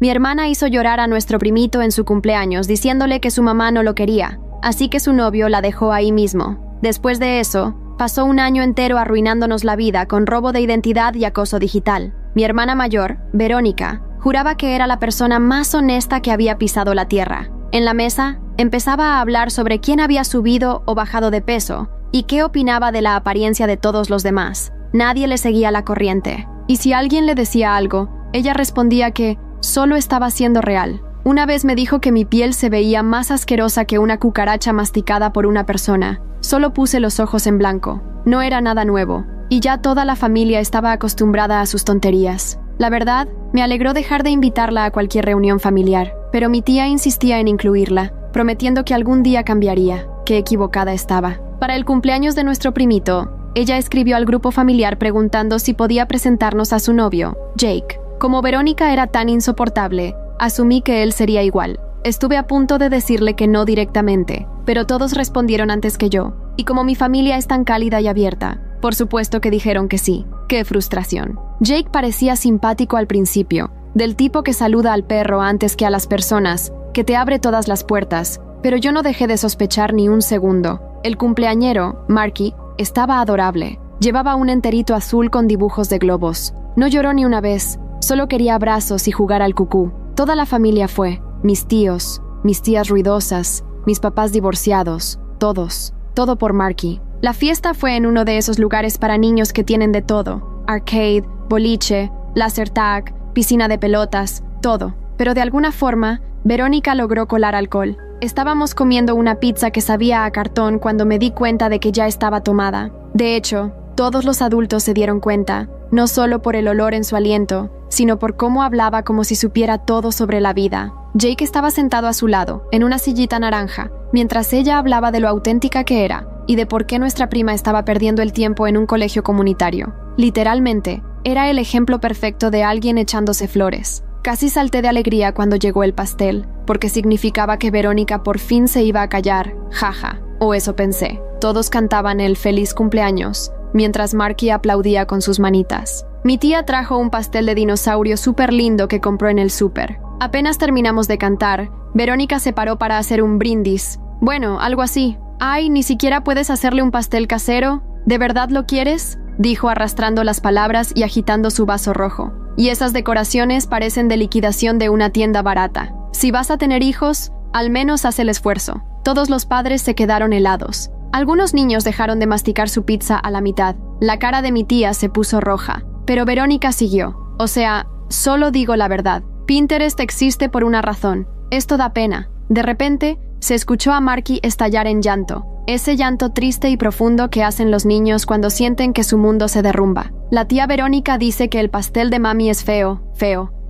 Mi hermana hizo llorar a nuestro primito en su cumpleaños diciéndole que su mamá no lo quería, así que su novio la dejó ahí mismo. Después de eso, pasó un año entero arruinándonos la vida con robo de identidad y acoso digital. Mi hermana mayor, Verónica, juraba que era la persona más honesta que había pisado la tierra. En la mesa, empezaba a hablar sobre quién había subido o bajado de peso y qué opinaba de la apariencia de todos los demás. Nadie le seguía la corriente. Y si alguien le decía algo, ella respondía que solo estaba siendo real. Una vez me dijo que mi piel se veía más asquerosa que una cucaracha masticada por una persona. Solo puse los ojos en blanco. No era nada nuevo, y ya toda la familia estaba acostumbrada a sus tonterías. La verdad, me alegró dejar de invitarla a cualquier reunión familiar, pero mi tía insistía en incluirla, prometiendo que algún día cambiaría. Qué equivocada estaba. Para el cumpleaños de nuestro primito, ella escribió al grupo familiar preguntando si podía presentarnos a su novio, Jake. Como Verónica era tan insoportable, asumí que él sería igual. Estuve a punto de decirle que no directamente, pero todos respondieron antes que yo, y como mi familia es tan cálida y abierta, por supuesto que dijeron que sí. ¡Qué frustración! Jake parecía simpático al principio, del tipo que saluda al perro antes que a las personas, que te abre todas las puertas, pero yo no dejé de sospechar ni un segundo. El cumpleañero, Marky, estaba adorable. Llevaba un enterito azul con dibujos de globos. No lloró ni una vez, solo quería abrazos y jugar al cucú. Toda la familia fue, mis tíos, mis tías ruidosas, mis papás divorciados, todos, todo por Marky. La fiesta fue en uno de esos lugares para niños que tienen de todo: arcade, boliche, laser tag, piscina de pelotas, todo. Pero de alguna forma, Verónica logró colar alcohol. Estábamos comiendo una pizza que sabía a cartón cuando me di cuenta de que ya estaba tomada. De hecho, todos los adultos se dieron cuenta, no solo por el olor en su aliento, sino por cómo hablaba como si supiera todo sobre la vida. Jake estaba sentado a su lado, en una sillita naranja, mientras ella hablaba de lo auténtica que era y de por qué nuestra prima estaba perdiendo el tiempo en un colegio comunitario. Literalmente, era el ejemplo perfecto de alguien echándose flores. Casi salté de alegría cuando llegó el pastel, porque significaba que Verónica por fin se iba a callar, jaja, o eso pensé. Todos cantaban el feliz cumpleaños, mientras Marky aplaudía con sus manitas. Mi tía trajo un pastel de dinosaurio súper lindo que compró en el súper. Apenas terminamos de cantar, Verónica se paró para hacer un brindis. Bueno, algo así. «Ay, ¿ni siquiera puedes hacerle un pastel casero? ¿De verdad lo quieres?», dijo arrastrando las palabras y agitando su vaso rojo. «Y esas decoraciones parecen de liquidación de una tienda barata. Si vas a tener hijos, al menos haz el esfuerzo». Todos los padres se quedaron helados. Algunos niños dejaron de masticar su pizza a la mitad. La cara de mi tía se puso roja, pero Verónica siguió. «O sea, solo digo la verdad. Pinterest existe por una razón. Esto da pena». De repente, se escuchó a Marky estallar en llanto. Ese llanto triste y profundo que hacen los niños cuando sienten que su mundo se derrumba. «La tía Verónica dice que el pastel de mami es feo,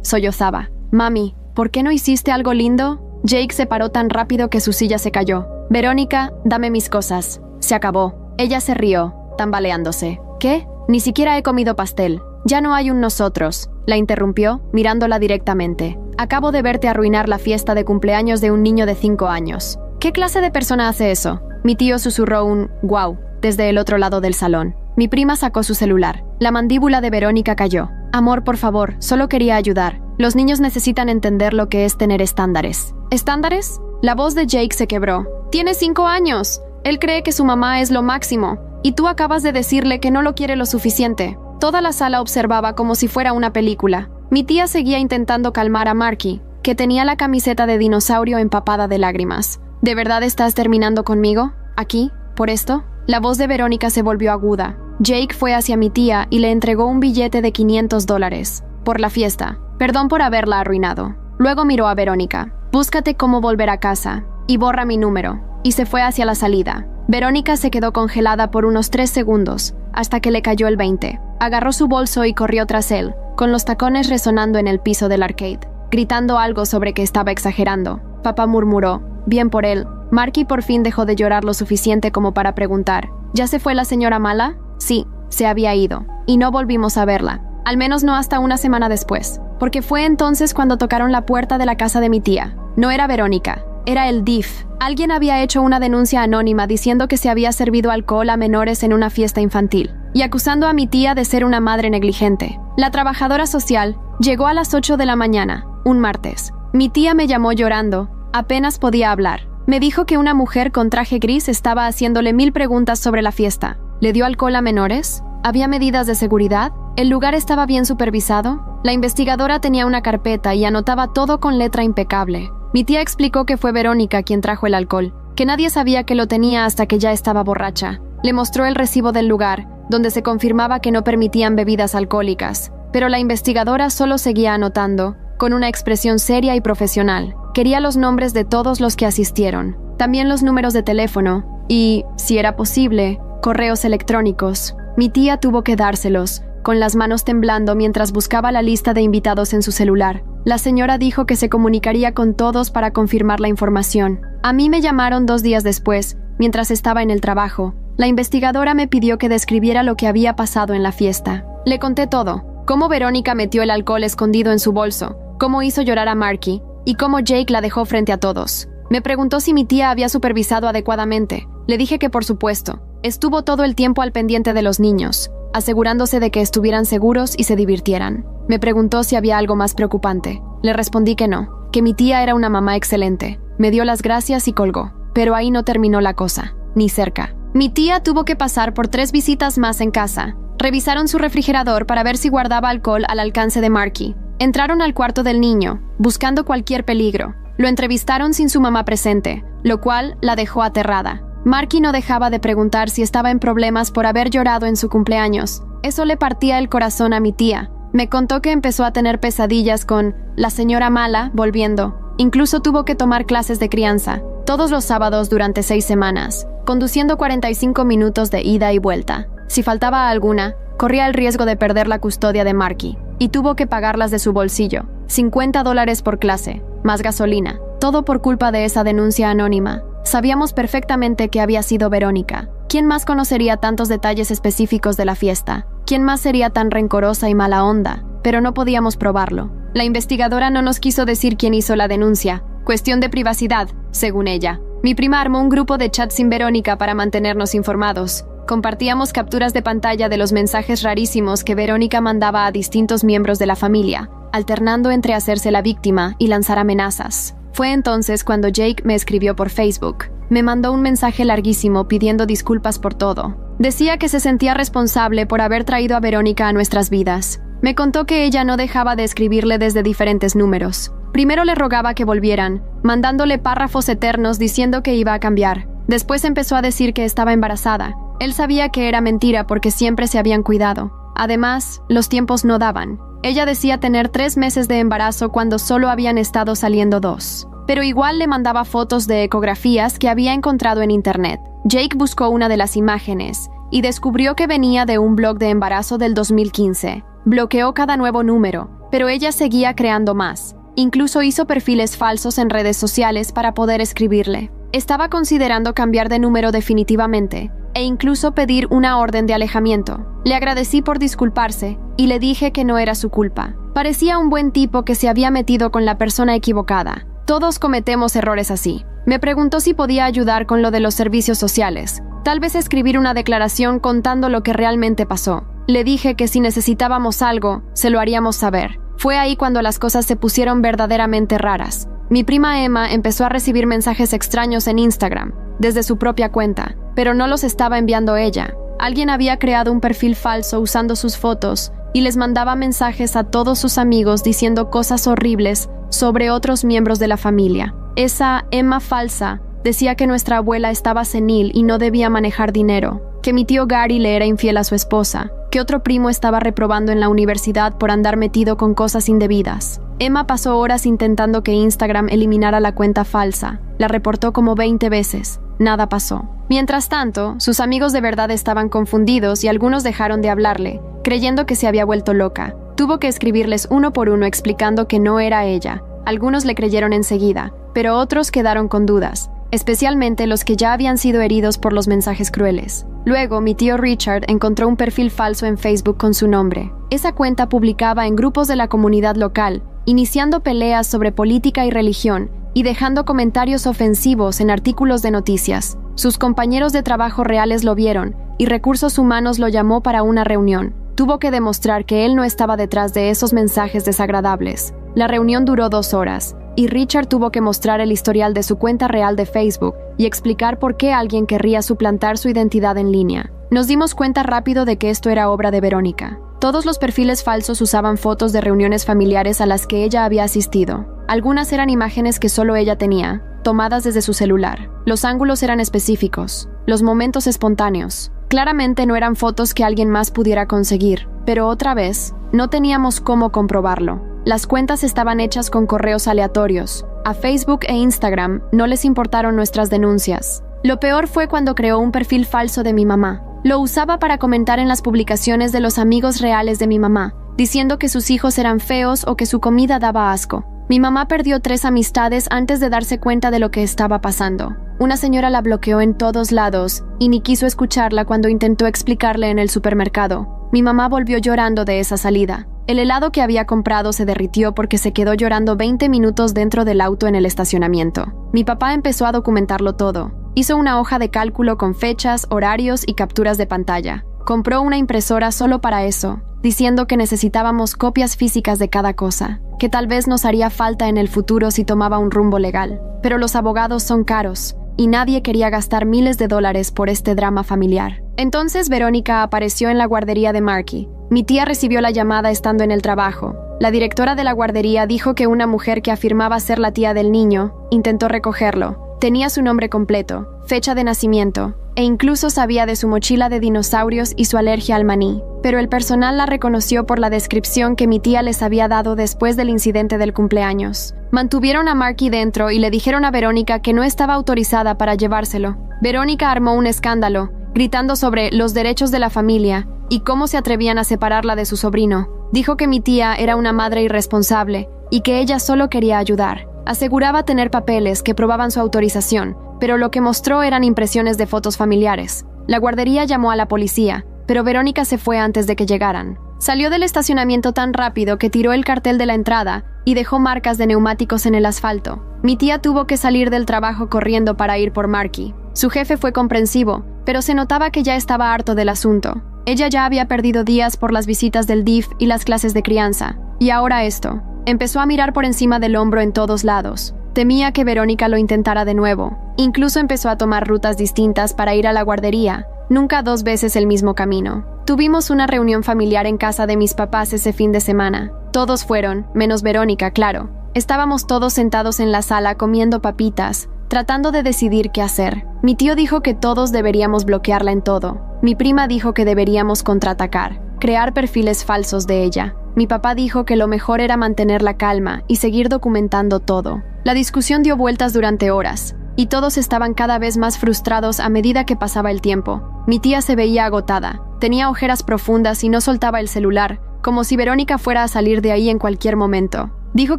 sollozaba. «Mami, ¿por qué no hiciste algo lindo?». Jake se paró tan rápido que su silla se cayó. «Verónica, dame mis cosas». Se acabó. Ella se rió, tambaleándose. «¿Qué? Ni siquiera he comido pastel. Ya no hay un nosotros», la interrumpió, mirándola directamente. «Acabo de verte arruinar la fiesta de cumpleaños de un niño de 5 años. ¿Qué clase de persona hace eso?». Mi tío susurró un «guau» desde el otro lado del salón. Mi prima sacó su celular. La mandíbula de Verónica cayó. «Amor, por favor, solo quería ayudar. Los niños necesitan entender lo que es tener estándares». «¿Estándares?». La voz de Jake se quebró. «Tiene 5 años. Él cree que su mamá es lo máximo. Y tú acabas de decirle que no lo quiere lo suficiente». Toda la sala observaba como si fuera una película. Mi tía seguía intentando calmar a Marky, que tenía la camiseta de dinosaurio empapada de lágrimas. «¿De verdad estás terminando conmigo? ¿Aquí? ¿Por esto?». La voz de Verónica se volvió aguda. Jake fue hacia mi tía y le entregó un billete de $500. «Por la fiesta. Perdón por haberla arruinado». Luego miró a Verónica. «Búscate cómo volver a casa. Y borra mi número». Y se fue hacia la salida. Verónica se quedó congelada por unos 3 segundos, hasta que le cayó el 20. Agarró su bolso y corrió tras él, con los tacones resonando en el piso del arcade, gritando algo sobre que estaba exagerando. Papá murmuró: «Bien por él». Marky por fin dejó de llorar lo suficiente como para preguntar: «¿Ya se fue la señora mala?». Sí, se había ido, y no volvimos a verla. Al menos no hasta una semana después, porque fue entonces cuando tocaron la puerta de la casa de mi tía. No era Verónica, era el DIF. Alguien había hecho una denuncia anónima diciendo que se había servido alcohol a menores en una fiesta infantil, y acusando a mi tía de ser una madre negligente. La trabajadora social, Llegó a las 8 de la mañana, un martes. Mi tía me llamó llorando. Apenas podía hablar. Me dijo que una mujer con traje gris estaba haciéndole 1000 preguntas sobre la fiesta. ¿Le dio alcohol a menores? ¿Había medidas de seguridad? ¿El lugar estaba bien supervisado? La investigadora tenía una carpeta y anotaba todo con letra impecable. Mi tía explicó que fue Verónica quien trajo el alcohol, que nadie sabía que lo tenía hasta que ya estaba borracha. Le mostró el recibo del lugar, donde se confirmaba que no permitían bebidas alcohólicas. Pero la investigadora solo seguía anotando, con una expresión seria y profesional. Quería los nombres de todos los que asistieron, también los números de teléfono y, si era posible, correos electrónicos. Mi tía tuvo que dárselos, con las manos temblando mientras buscaba la lista de invitados en su celular. La señora dijo que se comunicaría con todos para confirmar la información. A mí me llamaron 2 días después, mientras estaba en el trabajo. La investigadora me pidió que describiera lo que había pasado en la fiesta. Le conté todo, cómo Verónica metió el alcohol escondido en su bolso, cómo hizo llorar a Marky y cómo Jake la dejó frente a todos. Me preguntó si mi tía había supervisado adecuadamente. Le dije que por supuesto. Estuvo todo el tiempo al pendiente de los niños, asegurándose de que estuvieran seguros y se divirtieran. Me preguntó si había algo más preocupante. Le respondí que no, que mi tía era una mamá excelente. Me dio las gracias y colgó. Pero ahí no terminó la cosa, ni cerca. Mi tía tuvo que pasar por 3 visitas más en casa. Revisaron su refrigerador para ver si guardaba alcohol al alcance de Marky. Entraron al cuarto del niño, buscando cualquier peligro. Lo entrevistaron sin su mamá presente, lo cual la dejó aterrada. Marky no dejaba de preguntar si estaba en problemas por haber llorado en su cumpleaños. Eso le partía el corazón a mi tía. Me contó que empezó a tener pesadillas con la señora mala volviendo. Incluso tuvo que tomar clases de crianza, todos los sábados durante 6 semanas, conduciendo 45 minutos de ida y vuelta. Si faltaba alguna, corría el riesgo de perder la custodia de Marky, y tuvo que pagarlas de su bolsillo. $50 por clase, más gasolina, todo por culpa de esa denuncia anónima. Sabíamos perfectamente que había sido Verónica. ¿Quién más conocería tantos detalles específicos de la fiesta? ¿Quién más sería tan rencorosa y mala onda? Pero no podíamos probarlo. La investigadora no nos quiso decir quién hizo la denuncia. Cuestión de privacidad, según ella. Mi prima armó un grupo de chat sin Verónica para mantenernos informados. Compartíamos capturas de pantalla de los mensajes rarísimos que Verónica mandaba a distintos miembros de la familia, alternando entre hacerse la víctima y lanzar amenazas. Fue entonces cuando Jake me escribió por Facebook. Me mandó un mensaje larguísimo pidiendo disculpas por todo. Decía que se sentía responsable por haber traído a Verónica a nuestras vidas. Me contó que ella no dejaba de escribirle desde diferentes números. Primero le rogaba que volvieran, mandándole párrafos eternos diciendo que iba a cambiar. Después empezó a decir que estaba embarazada. Él sabía que era mentira porque siempre se habían cuidado. Además, los tiempos no daban. Ella decía tener 3 meses de embarazo cuando solo habían estado saliendo 2. Pero igual le mandaba fotos de ecografías que había encontrado en internet. Jake buscó una de las imágenes y descubrió que venía de un blog de embarazo del 2015. Bloqueó cada nuevo número, pero ella seguía creando más. Incluso hizo perfiles falsos en redes sociales para poder escribirle. Estaba considerando cambiar de número definitivamente e incluso pedir una orden de alejamiento. Le agradecí por disculparse y le dije que no era su culpa. Parecía un buen tipo que se había metido con la persona equivocada. Todos cometemos errores así. Me preguntó si podía ayudar con lo de los servicios sociales. Tal vez escribir una declaración contando lo que realmente pasó. Le dije que si necesitábamos algo, se lo haríamos saber. Fue ahí cuando las cosas se pusieron verdaderamente raras. Mi prima Emma empezó a recibir mensajes extraños en Instagram, desde su propia cuenta, pero no los estaba enviando ella. Alguien había creado un perfil falso usando sus fotos y les mandaba mensajes a todos sus amigos diciendo cosas horribles sobre otros miembros de la familia. Esa Emma falsa decía que nuestra abuela estaba senil y no debía manejar dinero, que mi tío Gary le era infiel a su esposa, que otro primo estaba reprobando en la universidad por andar metido con cosas indebidas. Emma pasó horas intentando que Instagram eliminara la cuenta falsa. La reportó como 20 veces. Nada pasó. Mientras tanto, sus amigos de verdad estaban confundidos y algunos dejaron de hablarle, creyendo que se había vuelto loca. Tuvo que escribirles uno por uno explicando que no era ella. Algunos le creyeron enseguida, pero otros quedaron con dudas, especialmente los que ya habían sido heridos por los mensajes crueles. Luego, mi tío Richard encontró un perfil falso en Facebook con su nombre. Esa cuenta publicaba en grupos de la comunidad local, iniciando peleas sobre política y religión, y dejando comentarios ofensivos en artículos de noticias. Sus compañeros de trabajo reales lo vieron, y Recursos Humanos lo llamó para una reunión. Tuvo que demostrar que él no estaba detrás de esos mensajes desagradables. La reunión duró 2 horas, y Richard tuvo que mostrar el historial de su cuenta real de Facebook y explicar por qué alguien querría suplantar su identidad en línea. Nos dimos cuenta rápido de que esto era obra de Verónica. Todos los perfiles falsos usaban fotos de reuniones familiares a las que ella había asistido. Algunas eran imágenes que solo ella tenía, tomadas desde su celular. Los ángulos eran específicos, los momentos espontáneos. Claramente no eran fotos que alguien más pudiera conseguir, pero otra vez, no teníamos cómo comprobarlo. Las cuentas estaban hechas con correos aleatorios. A Facebook e Instagram no les importaron nuestras denuncias. Lo peor fue cuando creó un perfil falso de mi mamá. Lo usaba para comentar en las publicaciones de los amigos reales de mi mamá, diciendo que sus hijos eran feos o que su comida daba asco. Mi mamá perdió 3 amistades antes de darse cuenta de lo que estaba pasando. Una señora la bloqueó en todos lados y ni quiso escucharla cuando intentó explicarle en el supermercado. Mi mamá volvió llorando de esa salida. El helado que había comprado se derritió porque se quedó llorando 20 minutos dentro del auto en el estacionamiento. Mi papá empezó a documentarlo todo. Hizo una hoja de cálculo con fechas, horarios y capturas de pantalla. Compró una impresora solo para eso, diciendo que necesitábamos copias físicas de cada cosa, que tal vez nos haría falta en el futuro si tomaba un rumbo legal. Pero los abogados son caros, y nadie quería gastar miles de dólares por este drama familiar. Entonces Verónica apareció en la guardería de Marky. Mi tía recibió la llamada estando en el trabajo. La directora de la guardería dijo que una mujer que afirmaba ser la tía del niño intentó recogerlo. Tenía su nombre completo, fecha de nacimiento, e incluso sabía de su mochila de dinosaurios y su alergia al maní. Pero el personal la reconoció por la descripción que mi tía les había dado después del incidente del cumpleaños. Mantuvieron a Marky dentro y le dijeron a Verónica que no estaba autorizada para llevárselo. Verónica armó un escándalo, gritando sobre los derechos de la familia y cómo se atrevían a separarla de su sobrino. Dijo que mi tía era una madre irresponsable y que ella solo quería ayudar. Aseguraba tener papeles que probaban su autorización, pero lo que mostró eran impresiones de fotos familiares. La guardería llamó a la policía, pero Verónica se fue antes de que llegaran. Salió del estacionamiento tan rápido que tiró el cartel de la entrada y dejó marcas de neumáticos en el asfalto. Mi tía tuvo que salir del trabajo corriendo para ir por Marky. Su jefe fue comprensivo, pero se notaba que ya estaba harto del asunto. Ella ya había perdido días por las visitas del DIF y las clases de crianza. Y ahora esto. Empezó a mirar por encima del hombro en todos lados. Temía que Verónica lo intentara de nuevo. Incluso empezó a tomar rutas distintas para ir a la guardería, nunca 2 veces el mismo camino. Tuvimos una reunión familiar en casa de mis papás ese fin de semana. Todos fueron, menos Verónica, claro. Estábamos todos sentados en la sala comiendo papitas, tratando de decidir qué hacer. Mi tío dijo que todos deberíamos bloquearla en todo. Mi prima dijo que deberíamos contraatacar, crear perfiles falsos de ella. Mi papá dijo que lo mejor era mantener la calma y seguir documentando todo. La discusión dio vueltas durante horas, y todos estaban cada vez más frustrados a medida que pasaba el tiempo. Mi tía se veía agotada, tenía ojeras profundas y no soltaba el celular, como si Verónica fuera a salir de ahí en cualquier momento. Dijo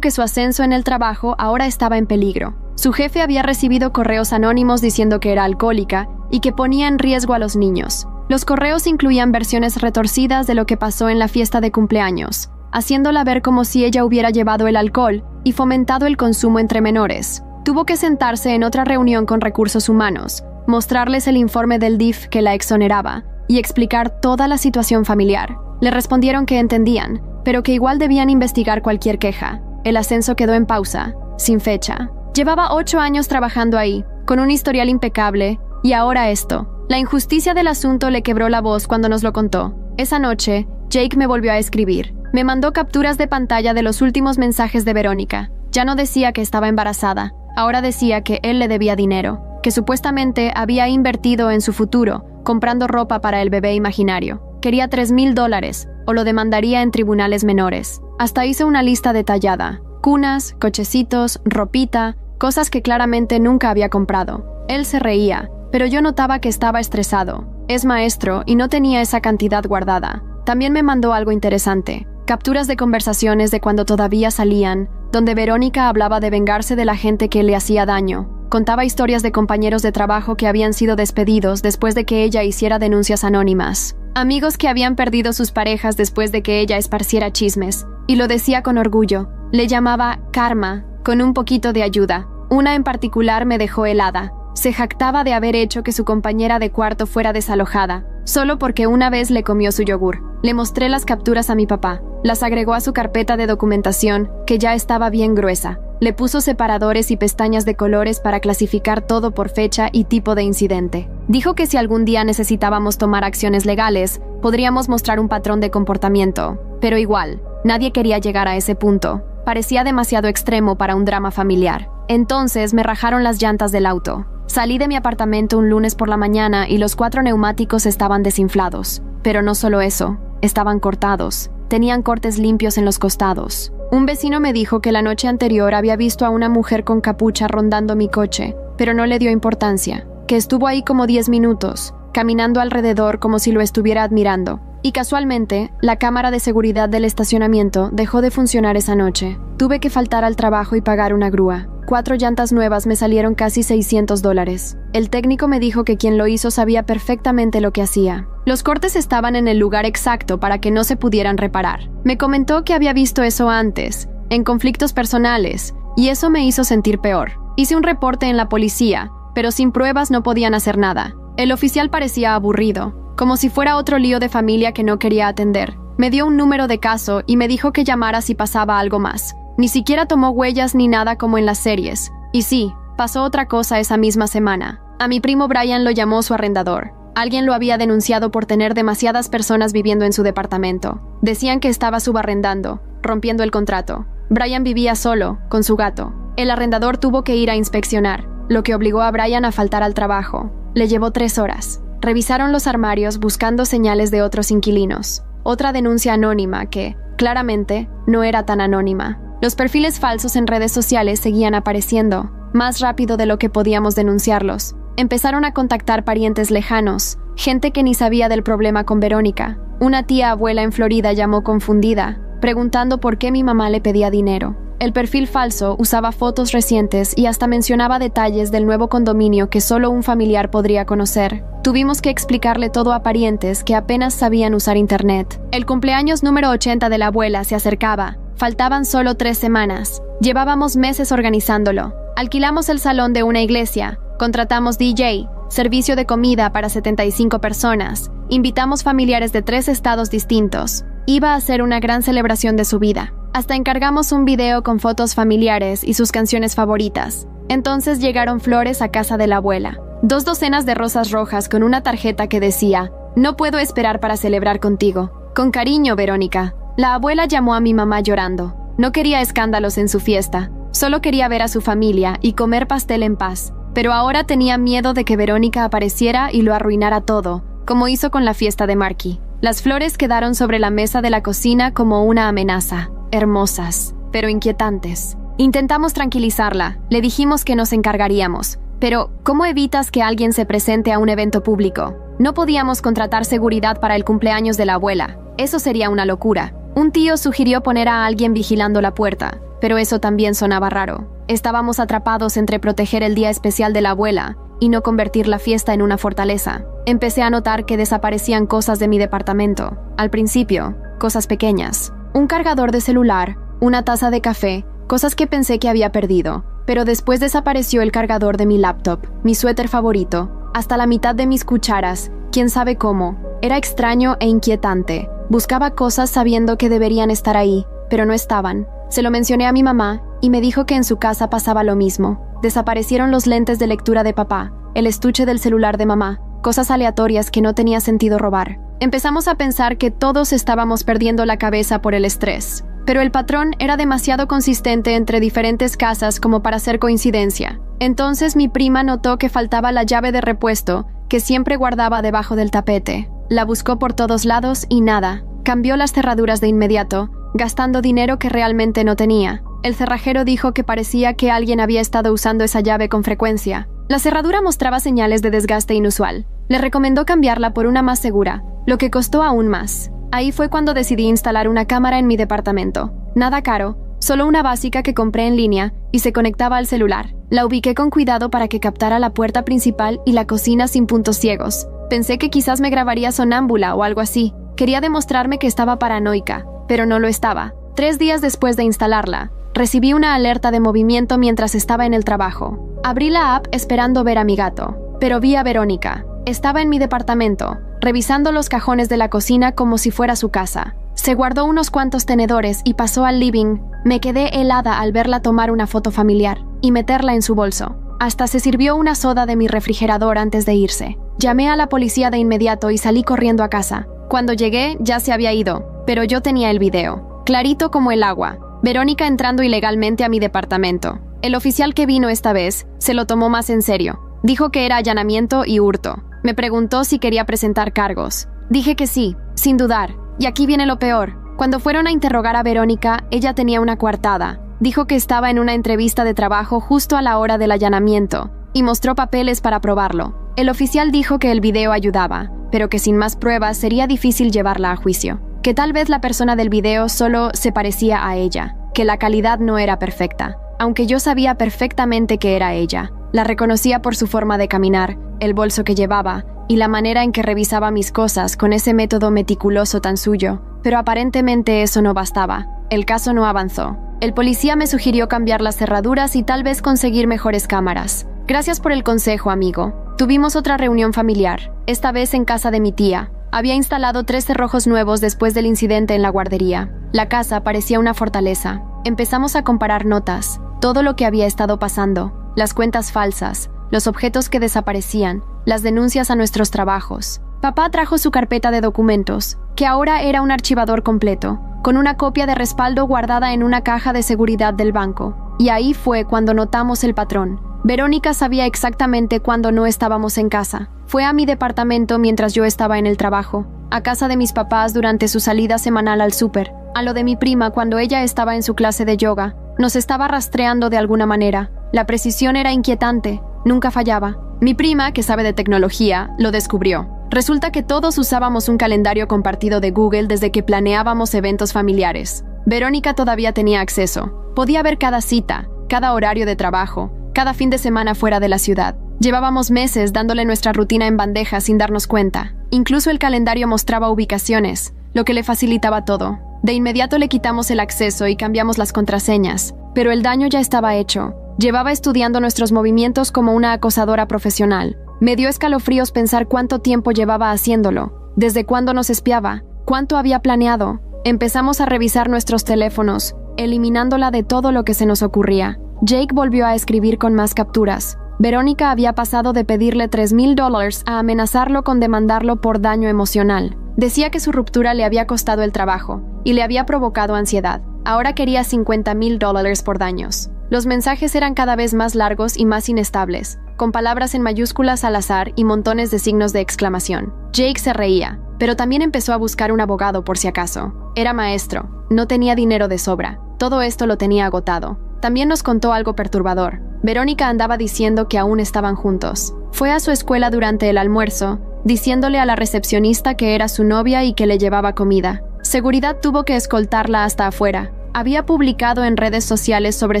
que su ascenso en el trabajo ahora estaba en peligro. Su jefe había recibido correos anónimos diciendo que era alcohólica y que ponía en riesgo a los niños. Los correos incluían versiones retorcidas de lo que pasó en la fiesta de cumpleaños, haciéndola ver como si ella hubiera llevado el alcohol y fomentado el consumo entre menores. Tuvo que sentarse en otra reunión con recursos humanos, mostrarles el informe del DIF que la exoneraba y explicar toda la situación familiar. Le respondieron que entendían, pero que igual debían investigar cualquier queja. El ascenso quedó en pausa, sin fecha. Llevaba 8 años trabajando ahí, con un historial impecable, y ahora esto. La injusticia del asunto le quebró la voz cuando nos lo contó. Esa noche, Jake me volvió a escribir. Me mandó capturas de pantalla de los últimos mensajes de Verónica. Ya no decía que estaba embarazada, ahora decía que él le debía dinero, que supuestamente había invertido en su futuro, comprando ropa para el bebé imaginario. Quería $3,000 o lo demandaría en tribunales menores. Hasta hizo una lista detallada. Cunas, cochecitos, ropita, cosas que claramente nunca había comprado. Él se reía, pero yo notaba que estaba estresado. Es maestro y no tenía esa cantidad guardada. También me mandó algo interesante. Capturas de conversaciones de cuando todavía salían, donde Verónica hablaba de vengarse de la gente que le hacía daño. Contaba historias de compañeros de trabajo que habían sido despedidos después de que ella hiciera denuncias anónimas. Amigos que habían perdido sus parejas después de que ella esparciera chismes. Y lo decía con orgullo. Le llamaba karma, con un poquito de ayuda. Una en particular me dejó helada. Se jactaba de haber hecho que su compañera de cuarto fuera desalojada, solo porque una vez le comió su yogur. Le mostré las capturas a mi papá. Las agregó a su carpeta de documentación, que ya estaba bien gruesa. Le puso separadores y pestañas de colores para clasificar todo por fecha y tipo de incidente. Dijo que si algún día necesitábamos tomar acciones legales, podríamos mostrar un patrón de comportamiento. Pero igual, nadie quería llegar a ese punto. Parecía demasiado extremo para un drama familiar. Entonces me rajaron las llantas del auto. Salí de mi apartamento un lunes por la mañana y los 4 neumáticos estaban desinflados. Pero no solo eso, estaban cortados. Tenían cortes limpios en los costados. Un vecino me dijo que la noche anterior había visto a una mujer con capucha rondando mi coche, pero no le dio importancia, que estuvo ahí como 10 minutos, caminando alrededor como si lo estuviera admirando. Y casualmente, la cámara de seguridad del estacionamiento dejó de funcionar esa noche. Tuve que faltar al trabajo y pagar una grúa. 4 llantas nuevas me salieron casi $600. El técnico me dijo que quien lo hizo sabía perfectamente lo que hacía. Los cortes estaban en el lugar exacto para que no se pudieran reparar. Me comentó que había visto eso antes, en conflictos personales, y eso me hizo sentir peor. Hice un reporte en la policía, pero sin pruebas no podían hacer nada. El oficial parecía aburrido, como si fuera otro lío de familia que no quería atender. Me dio un número de caso y me dijo que llamara si pasaba algo más. Ni siquiera tomó huellas ni nada como en las series. Y sí, pasó otra cosa esa misma semana. A mi primo Brian lo llamó su arrendador. Alguien lo había denunciado por tener demasiadas personas viviendo en su departamento. Decían que estaba subarrendando, rompiendo el contrato. Brian vivía solo, con su gato. El arrendador tuvo que ir a inspeccionar, lo que obligó a Brian a faltar al trabajo. Le llevó 3 horas. Revisaron los armarios buscando señales de otros inquilinos. Otra denuncia anónima que, claramente, no era tan anónima. Los perfiles falsos en redes sociales seguían apareciendo, más rápido de lo que podíamos denunciarlos. Empezaron a contactar parientes lejanos, gente que ni sabía del problema con Verónica. Una tía abuela en Florida llamó confundida, preguntando por qué mi mamá le pedía dinero. El perfil falso usaba fotos recientes y hasta mencionaba detalles del nuevo condominio que solo un familiar podría conocer. Tuvimos que explicarle todo a parientes que apenas sabían usar internet. El cumpleaños número 80 de la abuela se acercaba. Faltaban solo 3 semanas. Llevábamos meses organizándolo. Alquilamos el salón de una iglesia, contratamos DJ, servicio de comida para 75 personas, invitamos familiares de 3 estados distintos. Iba a ser una gran celebración de su vida. Hasta encargamos un video con fotos familiares y sus canciones favoritas. Entonces llegaron flores a casa de la abuela. 2 docenas de rosas rojas con una tarjeta que decía: "No puedo esperar para celebrar contigo. Con cariño, Verónica". La abuela llamó a mi mamá llorando. No quería escándalos en su fiesta. Solo quería ver a su familia y comer pastel en paz. Pero ahora tenía miedo de que Verónica apareciera y lo arruinara todo, como hizo con la fiesta de Marky. Las flores quedaron sobre la mesa de la cocina como una amenaza. Hermosas, pero inquietantes. Intentamos tranquilizarla. Le dijimos que nos encargaríamos. Pero, ¿cómo evitas que alguien se presente a un evento público? No podíamos contratar seguridad para el cumpleaños de la abuela. Eso sería una locura. Un tío sugirió poner a alguien vigilando la puerta, pero eso también sonaba raro. Estábamos atrapados entre proteger el día especial de la abuela y no convertir la fiesta en una fortaleza. Empecé a notar que desaparecían cosas de mi departamento. Al principio, cosas pequeñas. Un cargador de celular, una taza de café, cosas que pensé que había perdido. Pero después desapareció el cargador de mi laptop, mi suéter favorito, hasta la mitad de mis cucharas, quién sabe cómo. Era extraño e inquietante. Buscaba cosas sabiendo que deberían estar ahí, pero no estaban. Se lo mencioné a mi mamá y me dijo que en su casa pasaba lo mismo. Desaparecieron los lentes de lectura de papá, el estuche del celular de mamá, cosas aleatorias que no tenía sentido robar. Empezamos a pensar que todos estábamos perdiendo la cabeza por el estrés. Pero el patrón era demasiado consistente entre diferentes casas como para ser coincidencia. Entonces mi prima notó que faltaba la llave de repuesto que siempre guardaba debajo del tapete. La buscó por todos lados y nada. Cambió las cerraduras de inmediato, gastando dinero que realmente no tenía. El cerrajero dijo que parecía que alguien había estado usando esa llave con frecuencia. La cerradura mostraba señales de desgaste inusual. Le recomendó cambiarla por una más segura, lo que costó aún más. Ahí fue cuando decidí instalar una cámara en mi departamento. Nada caro, solo una básica que compré en línea y se conectaba al celular. La ubiqué con cuidado para que captara la puerta principal y la cocina sin puntos ciegos. Pensé que quizás me grabaría sonámbula o algo así. Quería demostrarme que estaba paranoica, pero no lo estaba. 3 días después de instalarla, recibí una alerta de movimiento mientras estaba en el trabajo. Abrí la app esperando ver a mi gato, pero vi a Verónica. Estaba en mi departamento, revisando los cajones de la cocina como si fuera su casa. Se guardó unos cuantos tenedores y pasó al living. Me quedé helada al verla tomar una foto familiar y meterla en su bolso. Hasta se sirvió una soda de mi refrigerador antes de irse. Llamé a la policía de inmediato y salí corriendo a casa. Cuando llegué, ya se había ido, pero yo tenía el video, clarito como el agua. Verónica entrando ilegalmente a mi departamento. El oficial que vino esta vez se lo tomó más en serio. Dijo que era allanamiento y hurto. Me preguntó si quería presentar cargos. Dije que sí, sin dudar. Y aquí viene lo peor. Cuando fueron a interrogar a Verónica, ella tenía una coartada. Dijo que estaba en una entrevista de trabajo justo a la hora del allanamiento y mostró papeles para probarlo. El oficial dijo que el video ayudaba, pero que sin más pruebas sería difícil llevarla a juicio. Que tal vez la persona del video solo se parecía a ella, que la calidad no era perfecta, aunque yo sabía perfectamente que era ella. La reconocía por su forma de caminar, el bolso que llevaba y la manera en que revisaba mis cosas con ese método meticuloso tan suyo, pero aparentemente eso no bastaba. El caso no avanzó. El policía me sugirió cambiar las cerraduras y tal vez conseguir mejores cámaras. Gracias por el consejo, amigo. Tuvimos otra reunión familiar, esta vez en casa de mi tía. Había instalado 3 cerrojos nuevos después del incidente en la guardería. La casa parecía una fortaleza. Empezamos a comparar notas, todo lo que había estado pasando, las cuentas falsas, los objetos que desaparecían, las denuncias a nuestros trabajos. Papá trajo su carpeta de documentos, que ahora era un archivador completo, con una copia de respaldo guardada en una caja de seguridad del banco. Y ahí fue cuando notamos el patrón. Verónica sabía exactamente cuándo no estábamos en casa. Fue a mi departamento mientras yo estaba en el trabajo, a casa de mis papás durante su salida semanal al súper, a lo de mi prima cuando ella estaba en su clase de yoga. Nos estaba rastreando de alguna manera. La precisión era inquietante, nunca fallaba. Mi prima, que sabe de tecnología, lo descubrió. Resulta que todos usábamos un calendario compartido de Google desde que planeábamos eventos familiares. Verónica todavía tenía acceso. Podía ver cada cita, cada horario de trabajo, cada fin de semana fuera de la ciudad. Llevábamos meses dándole nuestra rutina en bandeja sin darnos cuenta. Incluso el calendario mostraba ubicaciones, lo que le facilitaba todo. De inmediato le quitamos el acceso y cambiamos las contraseñas, pero el daño ya estaba hecho. Llevaba estudiando nuestros movimientos como una acosadora profesional. Me dio escalofríos pensar cuánto tiempo llevaba haciéndolo, desde cuándo nos espiaba, cuánto había planeado. Empezamos a revisar nuestros teléfonos, eliminándola de todo lo que se nos ocurría. Jake volvió a escribir con más capturas. Verónica había pasado de pedirle $3,000 a amenazarlo con demandarlo por daño emocional. Decía que su ruptura le había costado el trabajo y le había provocado ansiedad. Ahora quería $50,000 por daños. Los mensajes eran cada vez más largos y más inestables, con palabras en mayúsculas al azar y montones de signos de exclamación. Jake se reía, pero también empezó a buscar un abogado por si acaso. Era maestro, no tenía dinero de sobra. Todo esto lo tenía agotado. También nos contó algo perturbador. Verónica andaba diciendo que aún estaban juntos. Fue a su escuela durante el almuerzo, diciéndole a la recepcionista que era su novia y que le llevaba comida. Seguridad tuvo que escoltarla hasta afuera. Había publicado en redes sociales sobre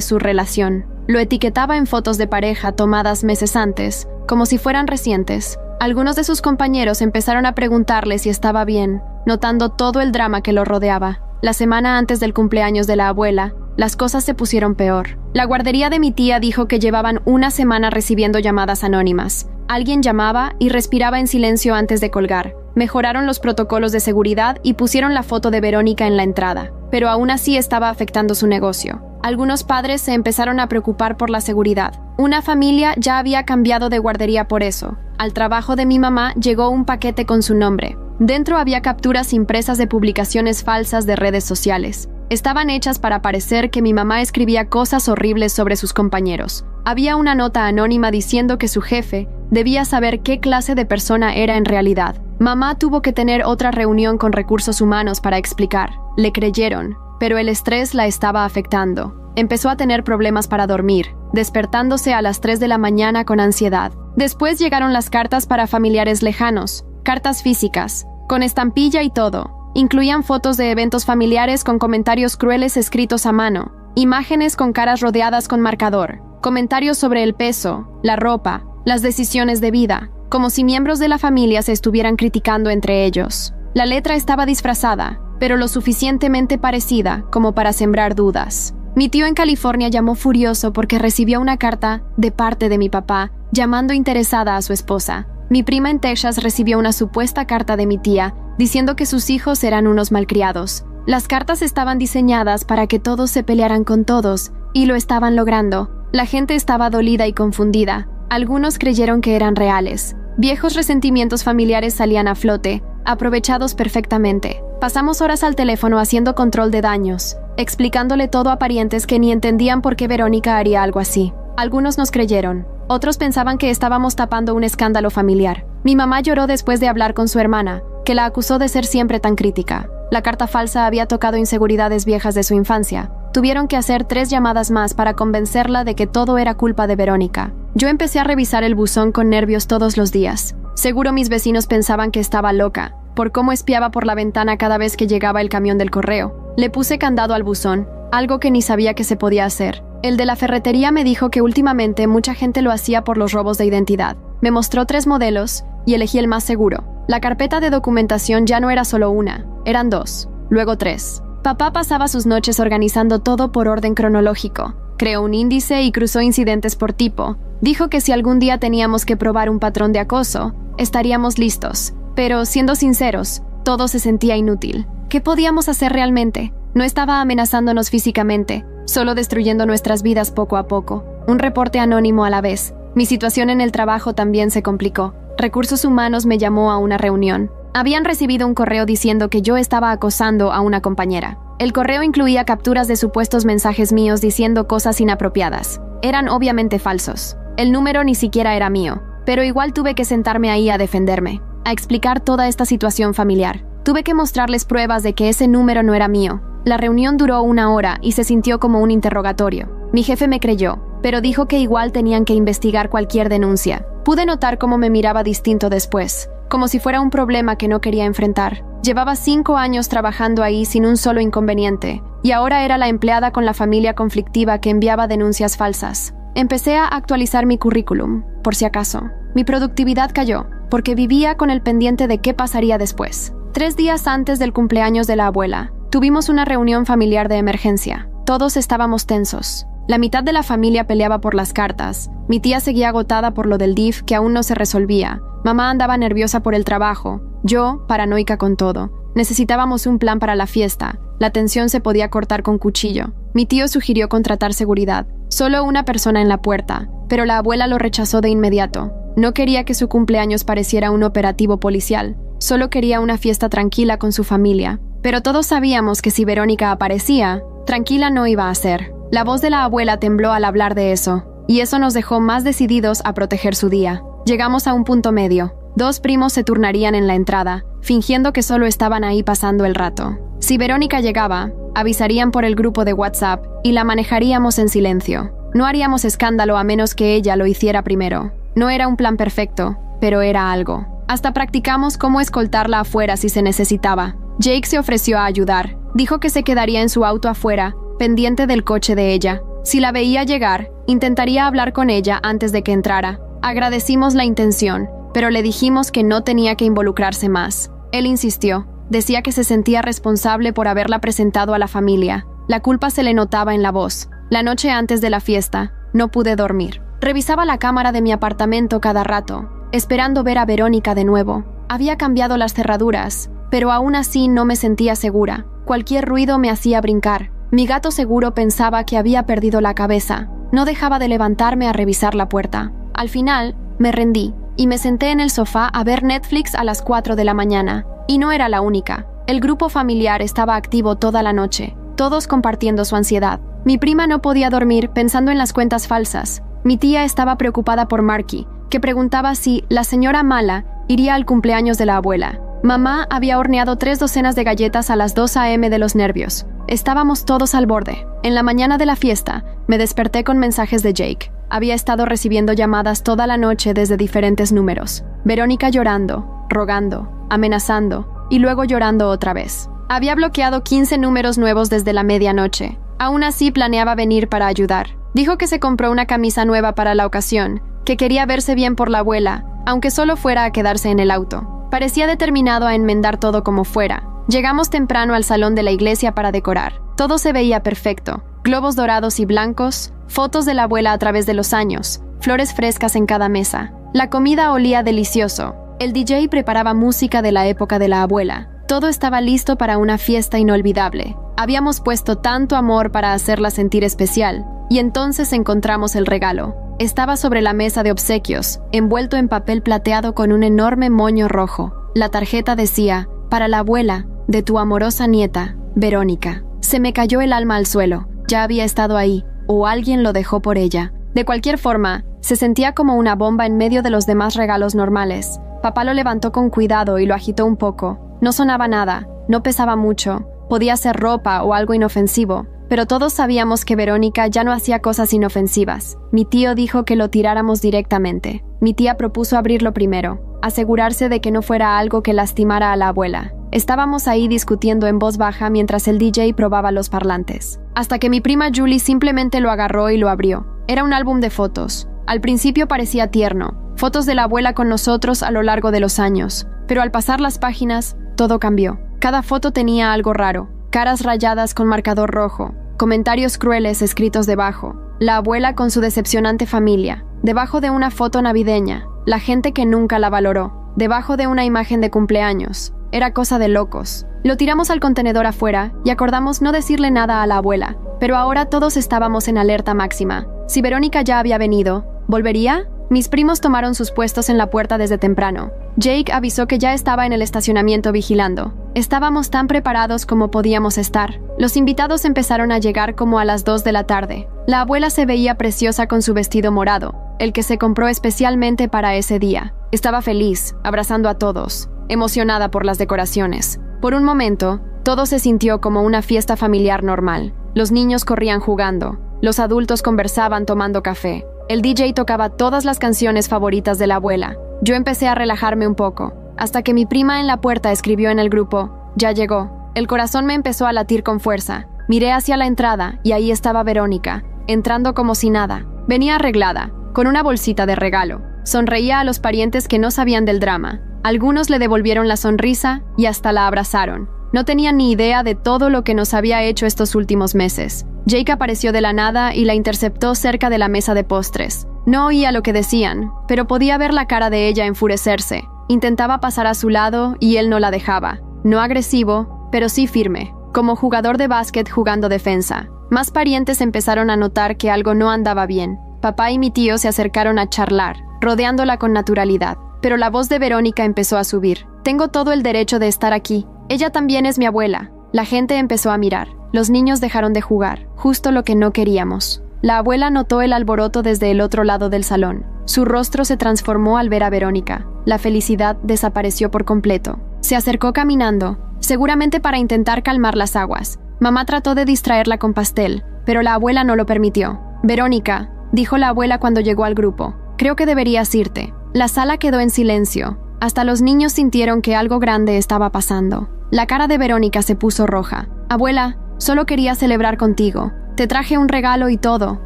su relación. Lo etiquetaba en fotos de pareja tomadas meses antes, como si fueran recientes. Algunos de sus compañeros empezaron a preguntarle si estaba bien, notando todo el drama que lo rodeaba. La semana antes del cumpleaños de la abuela, las cosas se pusieron peor. La guardería de mi tía dijo que llevaban una semana recibiendo llamadas anónimas. Alguien llamaba y respiraba en silencio antes de colgar. Mejoraron los protocolos de seguridad y pusieron la foto de Verónica en la entrada, pero aún así estaba afectando su negocio. Algunos padres se empezaron a preocupar por la seguridad. Una familia ya había cambiado de guardería por eso. Al trabajo de mi mamá llegó un paquete con su nombre. Dentro había capturas impresas de publicaciones falsas de redes sociales. Estaban hechas para parecer que mi mamá escribía cosas horribles sobre sus compañeros. Había una nota anónima diciendo que su jefe debía saber qué clase de persona era en realidad. Mamá tuvo que tener otra reunión con recursos humanos para explicar. Le creyeron, pero el estrés la estaba afectando. Empezó a tener problemas para dormir, despertándose a las 3 de la mañana con ansiedad. Después llegaron las cartas para familiares lejanos, cartas físicas, con estampilla y todo. Incluían fotos de eventos familiares con comentarios crueles escritos a mano, imágenes con caras rodeadas con marcador, comentarios sobre el peso, la ropa, las decisiones de vida, como si miembros de la familia se estuvieran criticando entre ellos. La letra estaba disfrazada, pero lo suficientemente parecida como para sembrar dudas. Mi tío en California llamó furioso porque recibió una carta de parte de mi papá, llamando interesada a su esposa. Mi prima en Texas recibió una supuesta carta de mi tía, diciendo que sus hijos eran unos malcriados. Las cartas estaban diseñadas para que todos se pelearan con todos, y lo estaban logrando. La gente estaba dolida y confundida. Algunos creyeron que eran reales. Viejos resentimientos familiares salían a flote, aprovechados perfectamente. Pasamos horas al teléfono haciendo control de daños, explicándole todo a parientes que ni entendían por qué Verónica haría algo así. Algunos nos creyeron, otros pensaban que estábamos tapando un escándalo familiar. Mi mamá lloró después de hablar con su hermana, que la acusó de ser siempre tan crítica. La carta falsa había tocado inseguridades viejas de su infancia. Tuvieron que hacer 3 llamadas más para convencerla de que todo era culpa de Verónica. Yo empecé a revisar el buzón con nervios todos los días. Seguro mis vecinos pensaban que estaba loca, por cómo espiaba por la ventana cada vez que llegaba el camión del correo. Le puse candado al buzón, algo que ni sabía que se podía hacer. El de la ferretería me dijo que últimamente mucha gente lo hacía por los robos de identidad. Me mostró 3 modelos y elegí el más seguro. La carpeta de documentación ya no era solo una, eran 2, luego 3. Papá pasaba sus noches organizando todo por orden cronológico. Creó un índice y cruzó incidentes por tipo. Dijo que si algún día teníamos que probar un patrón de acoso, estaríamos listos. Pero, siendo sinceros, todo se sentía inútil. ¿Qué podíamos hacer realmente? No estaba amenazándonos físicamente, solo destruyendo nuestras vidas poco a poco. Un reporte anónimo a la vez. Mi situación en el trabajo también se complicó. Recursos Humanos me llamó a una reunión. Habían recibido un correo diciendo que yo estaba acosando a una compañera. El correo incluía capturas de supuestos mensajes míos diciendo cosas inapropiadas. Eran obviamente falsos. El número ni siquiera era mío, pero igual tuve que sentarme ahí a defenderme, a explicar toda esta situación familiar. Tuve que mostrarles pruebas de que ese número no era mío. La reunión duró 1 hora y se sintió como un interrogatorio. Mi jefe me creyó, pero dijo que igual tenían que investigar cualquier denuncia. Pude notar cómo me miraba distinto después, como si fuera un problema que no quería enfrentar. Llevaba 5 años trabajando ahí sin un solo inconveniente, y ahora era la empleada con la familia conflictiva que enviaba denuncias falsas. Empecé a actualizar mi currículum, por si acaso. Mi productividad cayó, porque vivía con el pendiente de qué pasaría después. 3 días antes del cumpleaños de la abuela, tuvimos una reunión familiar de emergencia. Todos estábamos tensos. La mitad de la familia peleaba por las cartas. Mi tía seguía agotada por lo del DIF que aún no se resolvía. Mamá andaba nerviosa por el trabajo. Yo, paranoica con todo. Necesitábamos un plan para la fiesta. La tensión se podía cortar con cuchillo. Mi tío sugirió contratar seguridad. Solo una persona en la puerta, pero la abuela lo rechazó de inmediato. No quería que su cumpleaños pareciera un operativo policial. Solo quería una fiesta tranquila con su familia. Pero todos sabíamos que si Verónica aparecía, tranquila no iba a ser. La voz de la abuela tembló al hablar de eso, y eso nos dejó más decididos a proteger su día. Llegamos a un punto medio. 2 primos se turnarían en la entrada, fingiendo que solo estaban ahí pasando el rato. Si Verónica llegaba, avisarían por el grupo de WhatsApp y la manejaríamos en silencio. No haríamos escándalo a menos que ella lo hiciera primero. No era un plan perfecto, pero era algo. Hasta practicamos cómo escoltarla afuera si se necesitaba. Jake se ofreció a ayudar. Dijo que se quedaría en su auto afuera, pendiente del coche de ella. Si la veía llegar, intentaría hablar con ella antes de que entrara. Agradecimos la intención, pero le dijimos que no tenía que involucrarse más. Él insistió. Decía que se sentía responsable por haberla presentado a la familia. La culpa se le notaba en la voz. La noche antes de la fiesta, no pude dormir. Revisaba la cámara de mi apartamento cada rato, esperando ver a Verónica de nuevo. Había cambiado las cerraduras, pero aún así no me sentía segura. Cualquier ruido me hacía brincar. Mi gato seguro pensaba que había perdido la cabeza. No dejaba de levantarme a revisar la puerta. Al final, me rendí y me senté en el sofá a ver Netflix a las 4 de la mañana. Y no era la única. El grupo familiar estaba activo toda la noche, todos compartiendo su ansiedad. Mi prima no podía dormir pensando en las cuentas falsas. Mi tía estaba preocupada por Marky, que preguntaba si la señora Mala iría al cumpleaños de la abuela. Mamá había horneado 3 docenas de galletas a las 2 a.m. de los nervios. Estábamos todos al borde. En la mañana de la fiesta, me desperté con mensajes de Jake. Había estado recibiendo llamadas toda la noche desde diferentes números. Verónica llorando, rogando, amenazando y luego llorando otra vez. Había bloqueado 15 números nuevos desde la medianoche. Aún así planeaba venir para ayudar. Dijo que se compró una camisa nueva para la ocasión, que quería verse bien por la abuela, aunque solo fuera a quedarse en el auto. Parecía determinado a enmendar todo como fuera. Llegamos temprano al salón de la iglesia para decorar. Todo se veía perfecto. globos dorados y blancos, fotos de la abuela a través de los años, flores frescas en cada mesa. La comida olía delicioso. El DJ preparaba música de la época de la abuela. Todo estaba listo para una fiesta inolvidable. Habíamos puesto tanto amor para hacerla sentir especial, y entonces encontramos el regalo. Estaba sobre la mesa de obsequios, envuelto en papel plateado con un enorme moño rojo. La tarjeta decía, para la abuela, de tu amorosa nieta, Verónica. Se me cayó el alma al suelo. Ya había estado ahí, o alguien lo dejó por ella. De cualquier forma, se sentía como una bomba en medio de los demás regalos normales. Papá lo levantó con cuidado y lo agitó un poco. No sonaba nada, no pesaba mucho, podía ser ropa o algo inofensivo, pero todos sabíamos que Verónica ya no hacía cosas inofensivas. Mi tío dijo que lo tiráramos directamente. Mi tía propuso abrirlo primero, asegurarse de que no fuera algo que lastimara a la abuela. Estábamos ahí discutiendo en voz baja mientras el DJ probaba los parlantes. Hasta que mi prima Julie simplemente lo agarró y lo abrió. Era un álbum de fotos. Al principio parecía tierno, fotos de la abuela con nosotros a lo largo de los años. Pero al pasar las páginas, todo cambió. Cada foto tenía algo raro. Caras rayadas con marcador rojo, comentarios crueles escritos debajo. La abuela con su decepcionante familia. Debajo de una foto navideña. La gente que nunca la valoró. Debajo de una imagen de cumpleaños. Era cosa de locos. Lo tiramos al contenedor afuera y acordamos no decirle nada a la abuela. Pero ahora todos estábamos en alerta máxima. Si Verónica ya había venido, ¿volvería? Mis primos tomaron sus puestos en la puerta desde temprano. Jake avisó que ya estaba en el estacionamiento vigilando. Estábamos tan preparados como podíamos estar. Los invitados empezaron a llegar como a las 2 de la tarde. La abuela se veía preciosa con su vestido morado, el que se compró especialmente para ese día. Estaba feliz, abrazando a todos, emocionada por las decoraciones. Por un momento, todo se sintió como una fiesta familiar normal. Los niños corrían jugando. Los adultos conversaban tomando café. El DJ tocaba todas las canciones favoritas de la abuela. Yo empecé a relajarme un poco, hasta que mi prima en la puerta escribió en el grupo, «Ya llegó». El corazón me empezó a latir con fuerza. Miré hacia la entrada y ahí estaba Verónica, entrando como si nada. Venía arreglada, con una bolsita de regalo. Sonreía a los parientes que no sabían del drama. Algunos le devolvieron la sonrisa y hasta la abrazaron. No tenían ni idea de todo lo que nos había hecho estos últimos meses. Jake apareció de la nada y la interceptó cerca de la mesa de postres. No oía lo que decían, pero podía ver la cara de ella enfurecerse. Intentaba pasar a su lado y él no la dejaba. No agresivo, pero sí firme, como jugador de básquet jugando defensa. Más parientes empezaron a notar que algo no andaba bien. Papá y mi tío se acercaron a charlar, rodeándola con naturalidad. Pero la voz de Verónica empezó a subir. «Tengo todo el derecho de estar aquí. Ella también es mi abuela». La gente empezó a mirar. Los niños dejaron de jugar, justo lo que no queríamos. La abuela notó el alboroto desde el otro lado del salón. Su rostro se transformó al ver a Verónica. La felicidad desapareció por completo. Se acercó caminando, seguramente para intentar calmar las aguas. Mamá trató de distraerla con pastel, pero la abuela no lo permitió. «Verónica», dijo la abuela cuando llegó al grupo, «creo que deberías irte». La sala quedó en silencio. Hasta los niños sintieron que algo grande estaba pasando. La cara de Verónica se puso roja. «Abuela, solo quería celebrar contigo. Te traje un regalo y todo».